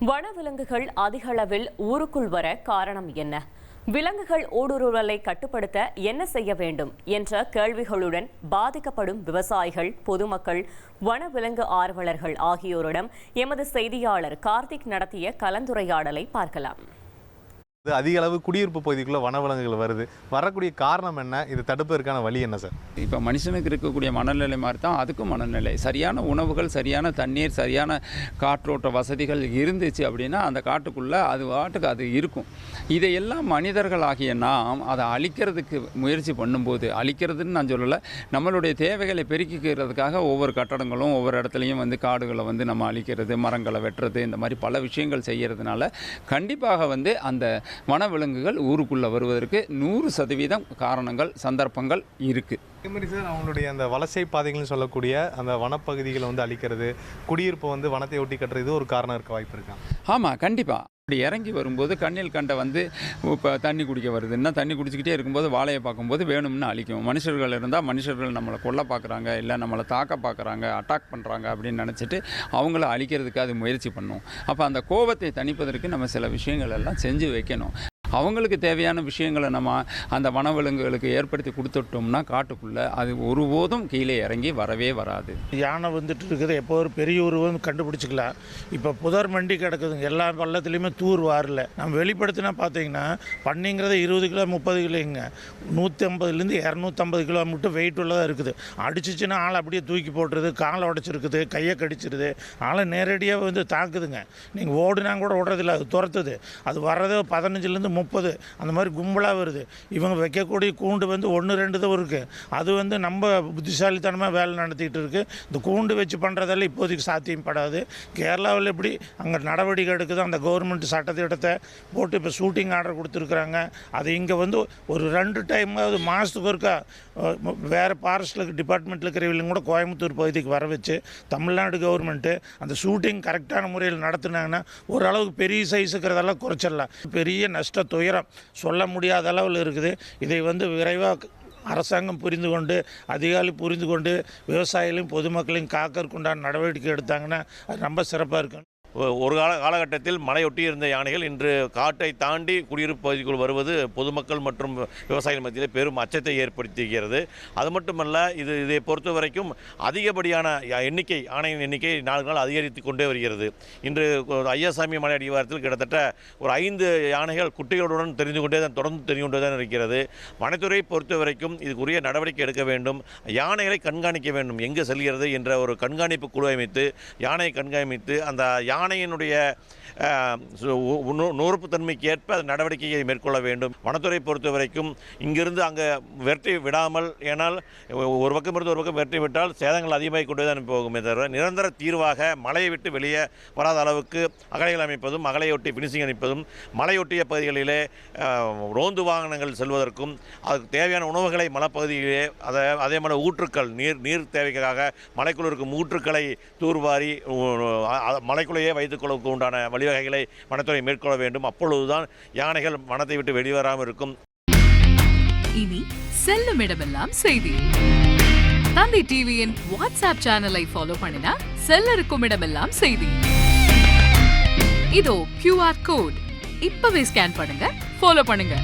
வனவிலங்குகள் அதிக அளவில் ஊருக்குள் வர காரணம் என்ன? விலங்குகள் ஊடுருவலை கட்டுப்படுத்த என்ன செய்ய வேண்டும் என்ற கேள்விகளுடன் பாதிக்கப்படும் விவசாயிகள், பொதுமக்கள், வனவிலங்கு ஆர்வலர்கள் ஆகியோரிடம் எமது செய்தியாளர் கார்த்திக் நடத்திய கலந்துரையாடலை பார்க்கலாம். அதிக அளவு குடியிருப்பு பகுதிக்குள்ள வனவிலங்குகள் வருது. வரக்கூடிய காரணம் என்ன? இது தடுப்பதற்கான வழி என்ன சார்? இப்போ மனுஷனுக்கு இருக்கக்கூடிய மனநிலை மாதிரி தான் அதுக்கும் மனநிலை. சரியான உணவுகள், சரியான தண்ணீர், சரியான காற்றோட்ட வசதிகள் இருந்துச்சு அப்படின்னா அந்த காட்டுக்குள்ளே அது வாட்டுக்கு அது இருக்கும். இதையெல்லாம் மனிதர்களாகிய நாம் அதை அழிக்கிறதுக்கு முயற்சி பண்ணும்போது, அழிக்கிறதுன்னு நான் சொல்லலை, நம்மளுடைய தேவைகளை பெருக்கிக்கிறதுக்காக ஒவ்வொரு கட்டடங்களும் ஒவ்வொரு இடத்துலையும் காடுகளை நம்ம அழிக்கிறது, மரங்களை வெட்டுறது, இந்த மாதிரி பல விஷயங்கள் செய்கிறதுனால கண்டிப்பாக அந்த வனவிலங்குகள் ஊருக்குள்ளே வருவதற்கு 100% காரணங்கள், சந்தர்ப்பங்கள் இருக்குது. அதேமாதிரி சார், அவங்களுடைய அந்த வலசை பாதைகள்னு சொல்லக்கூடிய அந்த வனப்பகுதிகளை அழிக்கிறது, குடியிருப்பை வனத்தை ஒட்டி கட்டுறது ஒரு காரணம் இருக்க வாய்ப்பு இருக்கா? ஆமாம், கண்டிப்பாக. அப்படி இறங்கி வரும்போது கண்ணில் கண்ட இப்போ தண்ணி குடிக்க வருதுன்னா தண்ணி குடிச்சிக்கிட்டே இருக்கும்போது வாழையை பார்க்கும்போது வேணும்னு அழிக்கும். மனுஷர்கள் இருந்தால் மனுஷர்கள் நம்மளை கொல்ல பார்க்குறாங்க, இல்லை நம்மளை தாக்க பார்க்குறாங்க, அட்டாக் பண்ணுறாங்க அப்படின்னு நினச்சிட்டு அவங்கள அழிக்கிறதுக்கு அது முயற்சி பண்ணும். அப்போ அந்த கோபத்தை தணிப்பதற்கு நம்ம சில விஷயங்கள் எல்லாம் செஞ்சு வைக்கணும். அவங்களுக்கு தேவையான விஷயங்களை நம்ம அந்த வனவிலங்குகளுக்கு ஏற்படுத்தி கொடுத்துட்டோம்னா காட்டுக்குள்ளே அது ஒருபோதும் கீழே இறங்கி வரவே வராது. யானை வந்துட்டு இருக்குது, எப்போ ஒரு பெரிய உருவம் கண்டுபிடிச்சிக்கலாம். இப்போ புதர் மண்டி கிடக்குதுங்க, எல்லா பள்ளத்துலேயுமே தூர் வாரில். நம்ம வெளிப்படுத்தினா பார்த்தீங்கன்னா பண்ணிங்கிறத 20 கிலோ 30 கிலோங்க, 150லேருந்து 250 கிலோ மட்டும் வெயிட் உள்ளதாக இருக்குது. அடிச்சிச்சுன்னா ஆளை அப்படியே தூக்கி போட்டுருது, காலை உடைச்சிருக்குது, கையை கடிச்சிருது, ஆளை நேரடியாக தாக்குதுங்க. நீங்கள் ஓடுனா கூட ஓடுறதில்ல, அது துரத்துது. அது வர்றதே 15லேருந்து 30 அந்த மாதிரி கும்பலாக வருது. இவங்க வைக்கக்கூடிய கூண்டு 1-2 தான் இருக்குது. அது நம்ம புத்திசாலித்தனமாக வேலை நடத்திக்கிட்டு இருக்குது. இந்த கூண்டு வச்சு பண்ணுறதெல்லாம் இப்போதைக்கு சாத்தியப்படாது. கேரளாவில் எப்படி அங்கே நடவடிக்கை எடுக்குது, அந்த கவர்மெண்ட் சட்டத்திட்டத்தை போட்டு இப்போ ஷூட்டிங் ஆர்டர் கொடுத்துருக்குறாங்க. அது இங்கே ஒரு 2 டைமாவது மாதத்துக்கு ஒருக்கா வேறு ஃபாரஸ்ட்டில் டிபார்ட்மெண்ட்டில் இருக்கிறவங்களும் கூட கோயம்புத்தூர் பகுதிக்கு வர வச்சு தமிழ்நாடு கவர்மெண்ட்டு அந்த ஷூட்டிங் கரெக்டான முறையில் நடத்துனாங்கன்னா ஓரளவுக்கு பெரிய சைஸுக்கிறதெல்லாம் குறைச்சிடலாம். பெரிய நஷ்ட துயரம் சொல்ல முடியாத அளவில் இருக்குது. இதை விரைவாக அரசாங்கம் புரிந்து கொண்டு, அதிகாரி புரிந்து கொண்டு, விவசாயிகளையும் பொதுமக்களையும் காக்கறதுக்குண்டான நடவடிக்கை எடுத்தாங்கன்னா அது ரொம்ப சிறப்பாக இருக்கும். ஒரு காலகட்டத்தில் மலையொட்டி இருந்த யானைகள் இன்று காட்டை தாண்டி குடியிருப்பு பகுதிக்குள் வருவது பொதுமக்கள் மற்றும் விவசாயிகள் மத்தியில் பெரும் அச்சத்தை ஏற்படுத்துகிறது. அது மட்டுமல்ல, இதை பொறுத்த வரைக்கும் அதிகப்படியான யானையின் எண்ணிக்கை நாளுக்கு நாள் அதிகரித்து கொண்டே வருகிறது. இன்று ஐயாசாமி மலை அடிவாரத்தில் கிட்டத்தட்ட ஒரு 5 யானைகள் குட்டிகளுடன் தொடர்ந்து தெரிந்து கொண்டே தான் இருக்கிறது. வனத்துறை பொறுத்த வரைக்கும் இதுக்குரிய நடவடிக்கை எடுக்க வேண்டும், யானைகளை கண்காணிக்க வேண்டும். எங்கே செல்கிறது என்ற ஒரு கண்காணிப்பு குழு அமைத்து யானையை கண்காணித்து அந்த யானையினுடைய நூறுப்புத்தன்மைக்கு ஏற்ப அது நடவடிக்கையை மேற்கொள்ள வேண்டும். வனத்துறை பொறுத்த வரைக்கும் இங்கிருந்து அங்கே வெட்டி விடாமல், ஏனால் ஒரு பக்கம் இருந்து ஒரு பக்கம் வெட்டி விட்டால் சேதங்கள் அதிகமாக கொண்டு தான் போகுமே தவிர நிரந்தர தீர்வாக மலையை விட்டு வெளியே வராத அளவுக்கு அகலைகள் அமைப்பதும், அகலையொட்டி பினிஷிங் அமைப்பதும், மலையொட்டிய பகுதிகளிலே ரோந்து வாகனங்கள் செல்வதற்கும், அதுக்கு தேவையான உணவுகளை மலைப்பகுதியிலே அதே மாதிரி ஊற்றுக்கள் நீர் தேவைக்காக மலைக்குள் இருக்கும் ஊற்றுக்களை தூர்வாரி மலைக்குள்ளேயே வைத்துக் கொள்ள உண்டான வழிவகைகளை வனத்துறை மேற்கொள்ள வேண்டும். அப்பொழுதுதான் யானைகள் வனத்தை விட்டு வெளிவராமல் இருக்கும். இனி செல்லும் இடமெல்லாம் செய்தி. தந்தி டிவியின் வாட்ஸ்அப் சேனலை ஃபாலோ பண்ணினா செல்ல இருக்கும் இடமெல்லாம் செய்தி. இதோ QR கோட், இப்பவே ஸ்கேன் பண்ணுங்க, ஃபாலோ பண்ணுங்க.